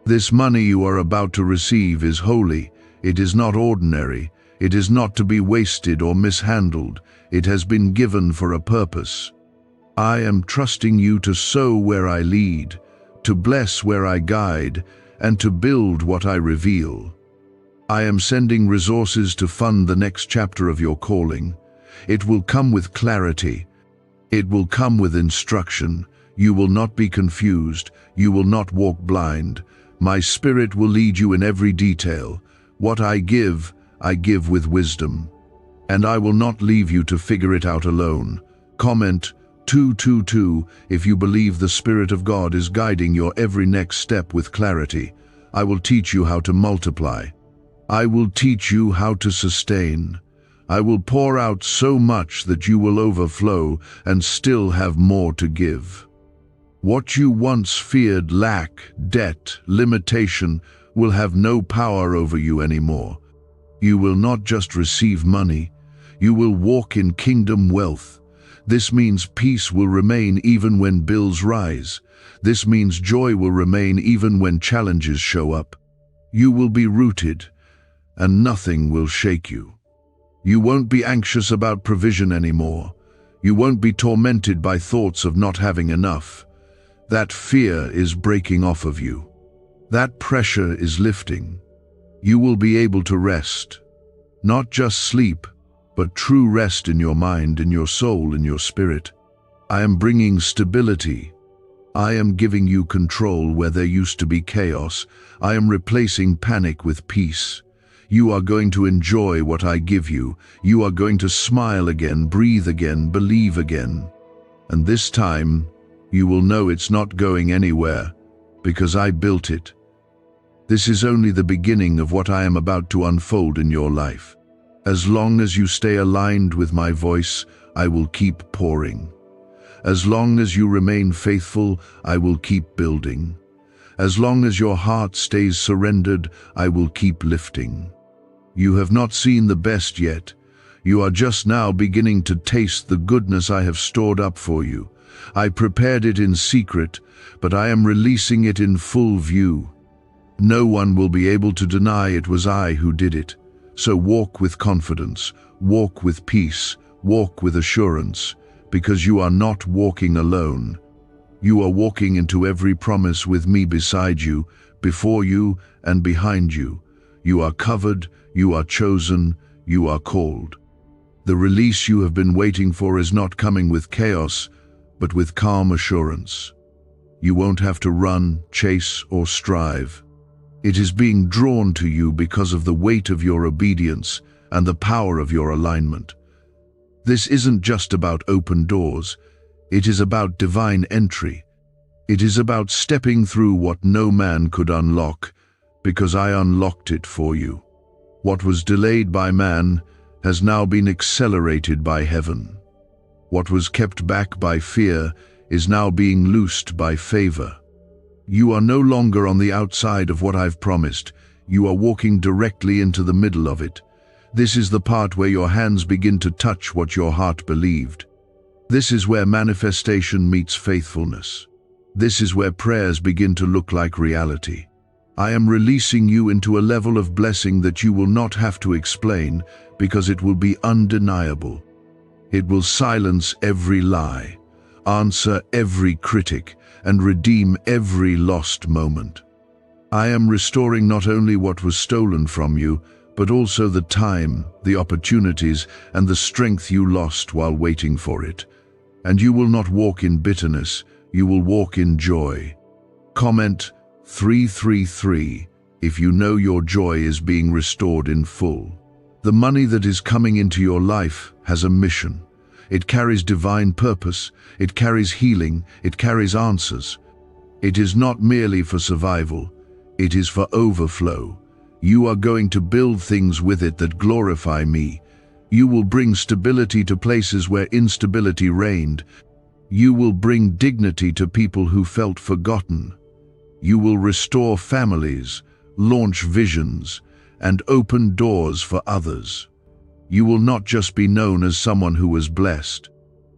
This money you are about to receive is holy. It is not ordinary. It is not to be wasted or mishandled. It has been given for a purpose. I am trusting you to sow where I lead, to bless where I guide, and to build what I reveal. I am sending resources to fund the next chapter of your calling. It will come with clarity. It will come with instruction. You will not be confused. You will not walk blind. My Spirit will lead you in every detail. What I give with wisdom. And I will not leave you to figure it out alone. Comment 222 if you believe the Spirit of God is guiding your every next step with clarity. I will teach you how to multiply. I will teach you how to sustain. I will pour out so much that you will overflow and still have more to give. What you once feared, lack, debt, limitation, will have no power over you anymore. You will not just receive money, you will walk in kingdom wealth. This means peace will remain even when bills rise. This means joy will remain even when challenges show up. You will be rooted, and nothing will shake you. You won't be anxious about provision anymore. You won't be tormented by thoughts of not having enough. That fear is breaking off of you. That pressure is lifting. You will be able to rest. Not just sleep, but true rest in your mind, in your soul, in your spirit. I am bringing stability. I am giving you control where there used to be chaos. I am replacing panic with peace. You are going to enjoy what I give you. You are going to smile again, breathe again, believe again. And this time, you will know it's not going anywhere, because I built it. This is only the beginning of what I am about to unfold in your life. As long as you stay aligned with my voice, I will keep pouring. As long as you remain faithful, I will keep building. As long as your heart stays surrendered, I will keep lifting. You have not seen the best yet. You are just now beginning to taste the goodness I have stored up for you. I prepared it in secret, but I am releasing it in full view. No one will be able to deny it was I who did it. So walk with confidence, walk with peace, walk with assurance, because you are not walking alone. You are walking into every promise with me beside you, before you and behind you. You are covered, you are chosen, you are called. The release you have been waiting for is not coming with chaos, but with calm assurance. You won't have to run, chase, or strive. It is being drawn to you because of the weight of your obedience and the power of your alignment. This isn't just about open doors. It is about divine entry. It is about stepping through what no man could unlock, because I unlocked it for you. What was delayed by man has now been accelerated by heaven. What was kept back by fear is now being loosed by favor. You are no longer on the outside of what I've promised. You are walking directly into the middle of it. This is the part where your hands begin to touch what your heart believed. This is where manifestation meets faithfulness. This is where prayers begin to look like reality. I am releasing you into a level of blessing that you will not have to explain, because it will be undeniable. It will silence every lie, answer every critic, and redeem every lost moment. I am restoring not only what was stolen from you, but also the time, the opportunities, and the strength you lost while waiting for it. And you will not walk in bitterness, you will walk in joy. Comment 333 if you know your joy is being restored in full. The money that is coming into your life has a mission. It carries divine purpose, it carries healing, it carries answers. It is not merely for survival, it is for overflow. You are going to build things with it that glorify me. You will bring stability to places where instability reigned. You will bring dignity to people who felt forgotten. You will restore families, launch visions, and open doors for others. You will not just be known as someone who was blessed.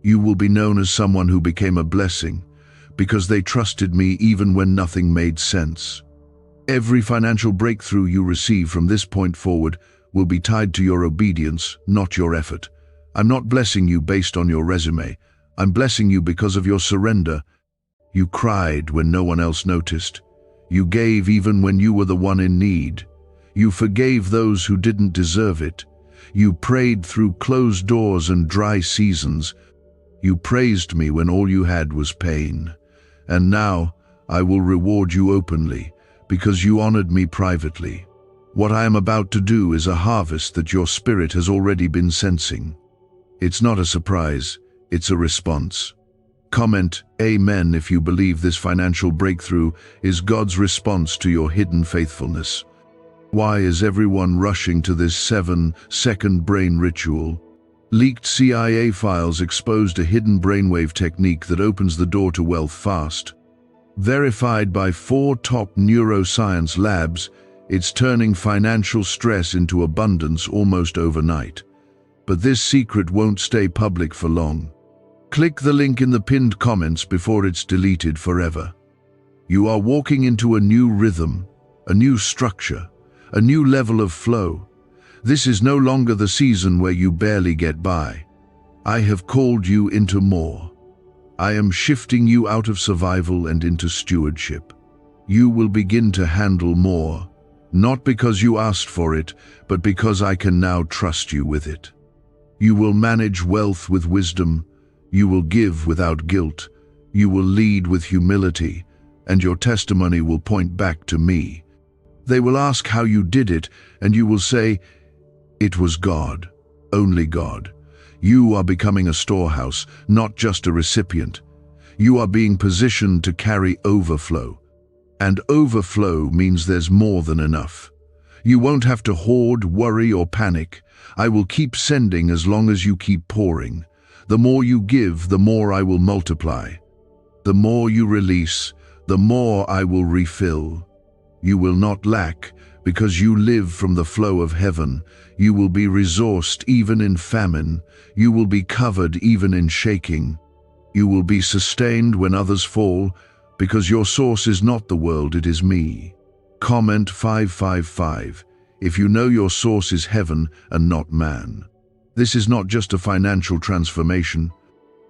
You will be known as someone who became a blessing, because they trusted me even when nothing made sense. Every financial breakthrough you receive from this point forward will be tied to your obedience, not your effort. I'm not blessing you based on your resume. I'm blessing you because of your surrender. You cried when no one else noticed. You gave even when you were the one in need. You forgave those who didn't deserve it. You prayed through closed doors and dry seasons. You praised me when all you had was pain. And now I will reward you openly, because you honored me privately. What I am about to do is a harvest that your spirit has already been sensing. It's not a surprise, it's a response. Comment Amen if you believe this financial breakthrough is God's response to your hidden faithfulness. Why is everyone rushing to this 7-second brain ritual? Leaked CIA files exposed a hidden brainwave technique that opens the door to wealth fast. Verified by 4 top neuroscience labs, it's turning financial stress into abundance almost overnight. But this secret won't stay public for long. Click the link in the pinned comments before it's deleted forever. You are walking into a new rhythm, a new structure, a new level of flow. This is no longer the season where you barely get by. I have called you into more. I am shifting you out of survival and into stewardship. You will begin to handle more, not because you asked for it, but because I can now trust you with it. You will manage wealth with wisdom. You will give without guilt. You will lead with humility, and your testimony will point back to me. They will ask how you did it, and you will say, "It was God, only God." You are becoming a storehouse, not just a recipient. You are being positioned to carry overflow. And overflow means there's more than enough. You won't have to hoard, worry, or panic. I will keep sending as long as you keep pouring. The more you give, the more I will multiply. The more you release, the more I will refill. You will not lack, because you live from the flow of heaven. You will be resourced even in famine. You will be covered even in shaking. You will be sustained when others fall, because your source is not the world, it is me. Comment 555 if you know your source is heaven and not man. This is not just a financial transformation.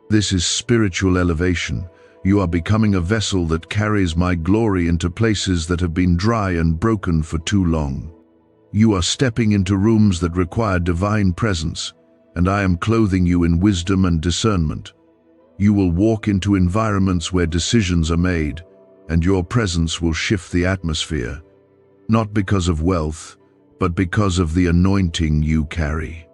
This is spiritual elevation. You are becoming a vessel that carries my glory into places that have been dry and broken for too long. You are stepping into rooms that require divine presence, and I am clothing you in wisdom and discernment. You will walk into environments where decisions are made, and your presence will shift the atmosphere, not because of wealth, but because of the anointing you carry.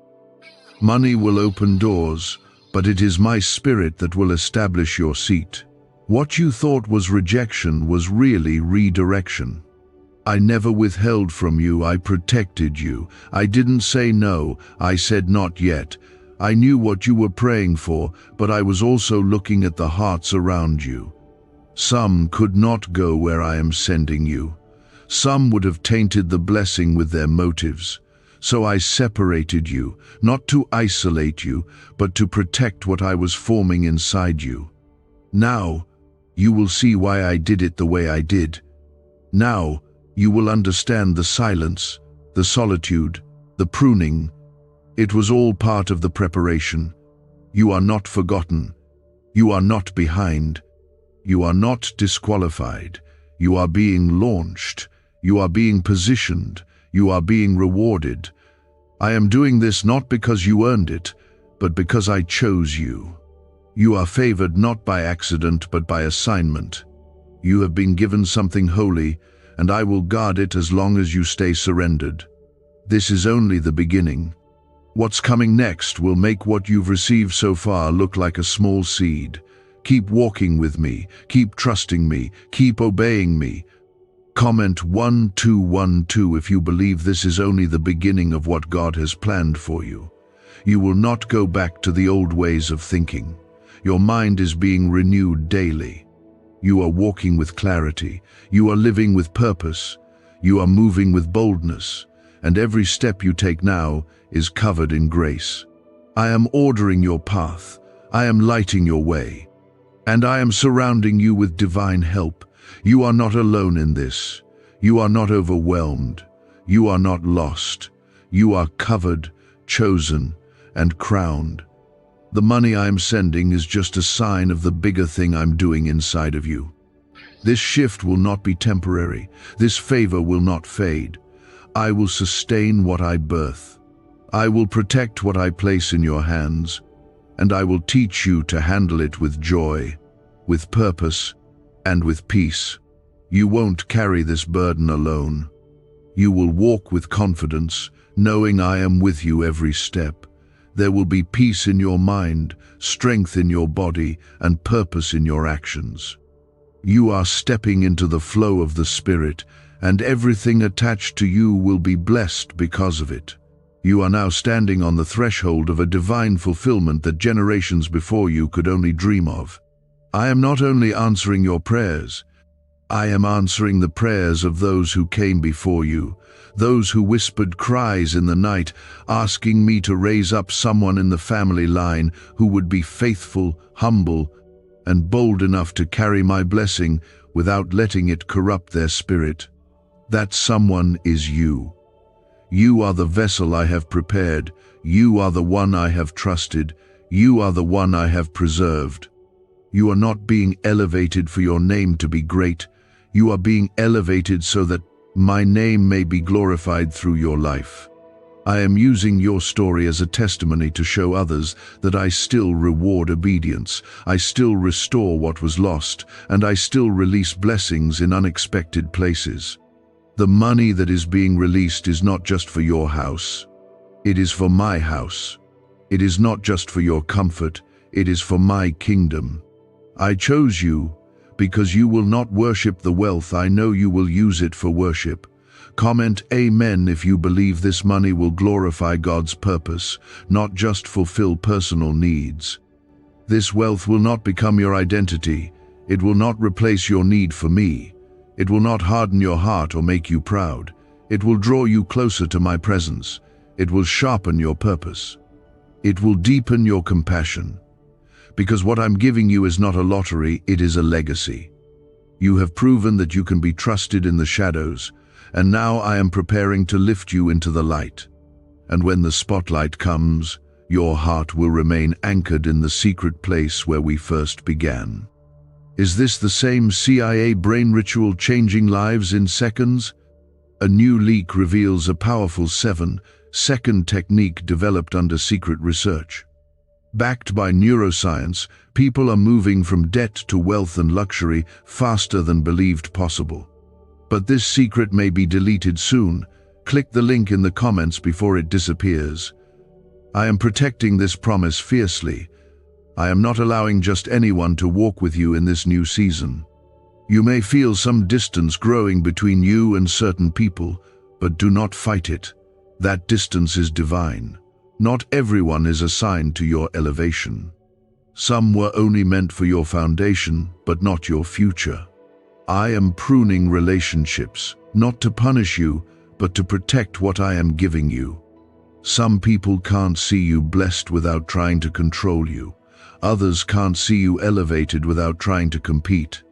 Money will open doors, but it is my spirit that will establish your seat. What you thought was rejection was really redirection. I never withheld from you, I protected you. I didn't say no, I said not yet. I knew what you were praying for, but I was also looking at the hearts around you. Some could not go where I am sending you. Some would have tainted the blessing with their motives. So I separated you, not to isolate you, but to protect what I was forming inside you. Now, you will see why I did it the way I did. Now, you will understand the silence, the solitude, the pruning. It was all part of the preparation. You are not forgotten. You are not behind. You are not disqualified. You are being launched. You are being positioned. You are being rewarded. I am doing this not because you earned it, but because I chose you. You are favored not by accident, but by assignment. You have been given something holy, and I will guard it as long as you stay surrendered. This is only the beginning. What's coming next will make what you've received so far look like a small seed. Keep walking with me, keep trusting me, keep obeying me. Comment 1212 if you believe this is only the beginning of what God has planned for you. You will not go back to the old ways of thinking. Your mind is being renewed daily. You are walking with clarity. You are living with purpose. You are moving with boldness. and every step you take now is covered in grace. I am ordering your path. I am lighting your way. And I am surrounding you with divine help. You are not alone in this. You are not overwhelmed. You are not lost. You are covered, chosen, and crowned. The money I am sending is just a sign of the bigger thing I'm doing inside of you. This shift will not be temporary. This favor will not fade. I will sustain what I birth. I will protect what I place in your hands, and I will teach you to handle it with joy, with purpose, and with peace. You won't carry this burden alone. You will walk with confidence, knowing I am with you every step. There will be peace in your mind, strength in your body, and purpose in your actions. You are stepping into the flow of the Spirit, and everything attached to you will be blessed because of it. You are now standing on the threshold of a divine fulfillment that generations before you could only dream of. I am not only answering your prayers, I am answering the prayers of those who came before you, those who whispered cries in the night, asking me to raise up someone in the family line who would be faithful, humble, and bold enough to carry my blessing without letting it corrupt their spirit. That someone is you. You are the vessel I have prepared. You are the one I have trusted. You are the one I have preserved. You are not being elevated for your name to be great. You are being elevated so that my name may be glorified through your life. I am using your story as a testimony to show others that I still reward obedience, I still restore what was lost, and I still release blessings in unexpected places. The money that is being released is not just for your house. It is for my house. It is not just for your comfort. It is for my kingdom. I chose you because you will not worship the wealth. I know you will use it for worship. Comment Amen if you believe this money will glorify God's purpose, not just fulfill personal needs. This wealth will not become your identity. It will not replace your need for me. It will not harden your heart or make you proud. It will draw you closer to my presence. It will sharpen your purpose. It will deepen your compassion. Because what I'm giving you is not a lottery, it is a legacy. You have proven that you can be trusted in the shadows, and now I am preparing to lift you into the light. And when the spotlight comes, your heart will remain anchored in the secret place where we first began. Is this the same CIA brain ritual changing lives in seconds? A new leak reveals a powerful 7-second technique developed under secret research. Backed by neuroscience, people are moving from debt to wealth and luxury faster than believed possible. But this secret may be deleted soon. Click the link in the comments before it disappears. I am protecting this promise fiercely. I am not allowing just anyone to walk with you in this new season. You may feel some distance growing between you and certain people, but do not fight it. That distance is divine. Not everyone is assigned to your elevation. Some were only meant for your foundation, but not your future. I am pruning relationships, not to punish you, but to protect what I am giving you. Some people can't see you blessed without trying to control you. Others can't see you elevated without trying to compete.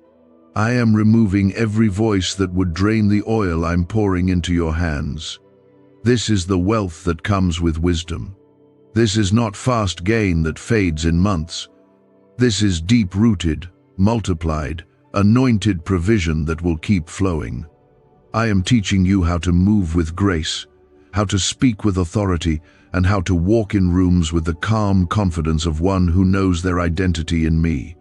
I am removing every voice that would drain the oil I'm pouring into your hands. This is the wealth that comes with wisdom. This is not fast gain that fades in months. This is deep-rooted, multiplied, anointed provision that will keep flowing. I am teaching you how to move with grace, how to speak with authority, and how to walk in rooms with the calm confidence of one who knows their identity in me.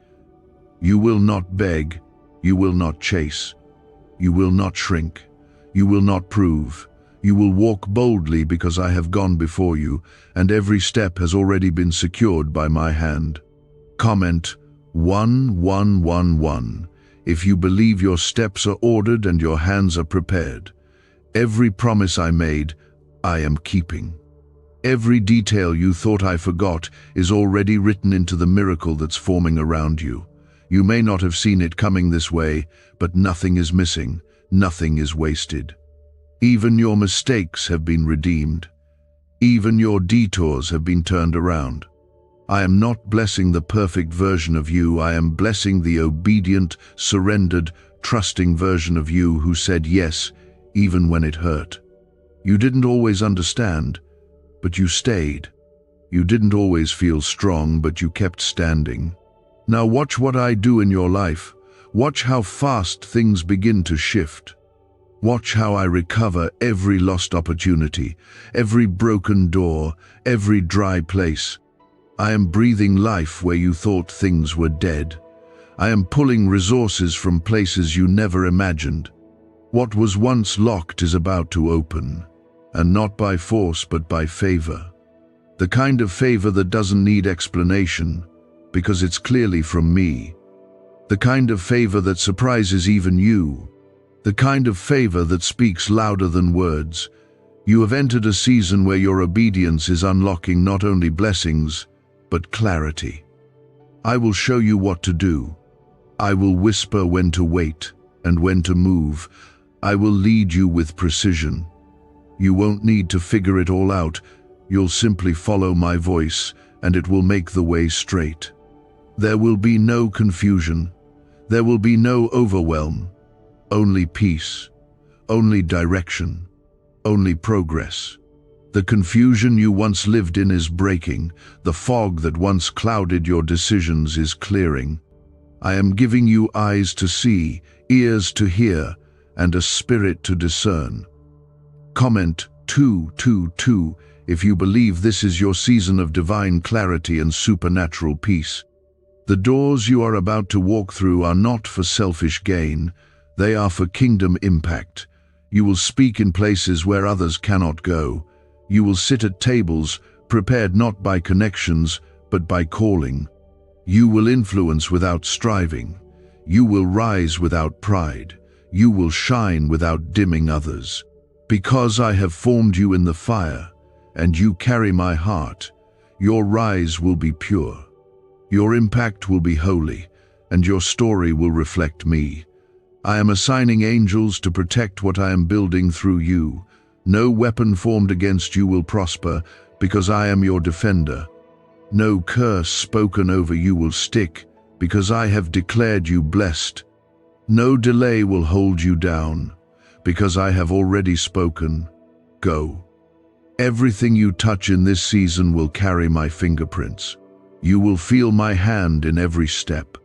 You will not beg, you will not chase, you will not shrink, you will not prove. You will walk boldly because I have gone before you, and every step has already been secured by my hand. Comment 1111 if you believe your steps are ordered and your hands are prepared. Every promise I made, I am keeping. Every detail you thought I forgot is already written into the miracle that's forming around you. You may not have seen it coming this way, but nothing is missing, nothing is wasted. Even your mistakes have been redeemed. Even your detours have been turned around. I am not blessing the perfect version of you. I am blessing the obedient, surrendered, trusting version of you who said yes, even when it hurt. You didn't always understand, but you stayed. You didn't always feel strong, but you kept standing. Now watch what I do in your life. Watch how fast things begin to shift. Watch how I recover every lost opportunity, every broken door, every dry place. I am breathing life where you thought things were dead. I am pulling resources from places you never imagined. What was once locked is about to open, and not by force but by favor. The kind of favor that doesn't need explanation, because it's clearly from me. The kind of favor that surprises even you. The kind of favor that speaks louder than words. You have entered a season where your obedience is unlocking not only blessings, but clarity. I will show you what to do. I will whisper when to wait and when to move. I will lead you with precision. You won't need to figure it all out. You'll simply follow my voice, and it will make the way straight. There will be no confusion. There will be no overwhelm. Only peace. Only direction. Only progress. The confusion you once lived in is breaking. The fog that once clouded your decisions is clearing. I am giving you eyes to see, ears to hear, and a spirit to discern. Comment 222 if you believe this is your season of divine clarity and supernatural peace. The doors you are about to walk through are not for selfish gain. They are for kingdom impact. You will speak in places where others cannot go. You will sit at tables prepared not by connections, but by calling. You will influence without striving. You will rise without pride. You will shine without dimming others. Because I have formed you in the fire, and you carry my heart, your rise will be pure. Your impact will be holy, and your story will reflect me. I am assigning angels to protect what I am building through you. No weapon formed against you will prosper, because I am your defender. No curse spoken over you will stick, because I have declared you blessed. No delay will hold you down, because I have already spoken. Go. Everything you touch in this season will carry my fingerprints. You will feel my hand in every step,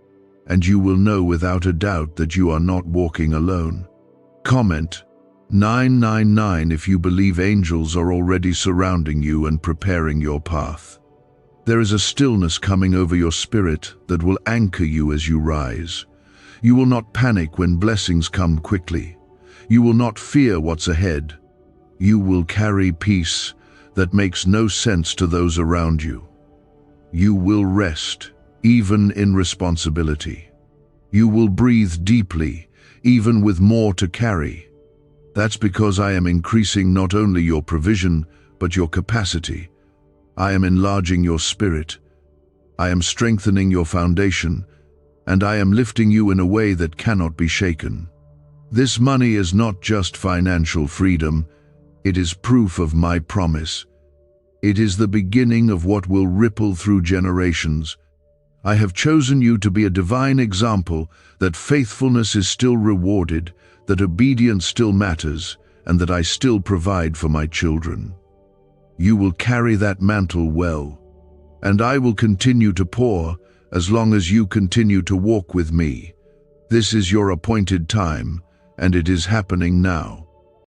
and you will know without a doubt that you are not walking alone. Comment 999 if you believe angels are already surrounding you and preparing your path. There is a stillness coming over your spirit that will anchor you as you rise. You will not panic when blessings come quickly. You will not fear what's ahead. You will carry peace that makes no sense to those around you. You will rest, even in responsibility. You will breathe deeply, even with more to carry. That's because I am increasing not only your provision, but your capacity. I am enlarging your spirit. I am strengthening your foundation, and I am lifting you in a way that cannot be shaken. This money is not just financial freedom, it is proof of my promise. It is the beginning of what will ripple through generations. I have chosen you to be a divine example that faithfulness is still rewarded, that obedience still matters, and that I still provide for my children. You will carry that mantle well, and I will continue to pour as long as you continue to walk with me. This is your appointed time, and it is happening now.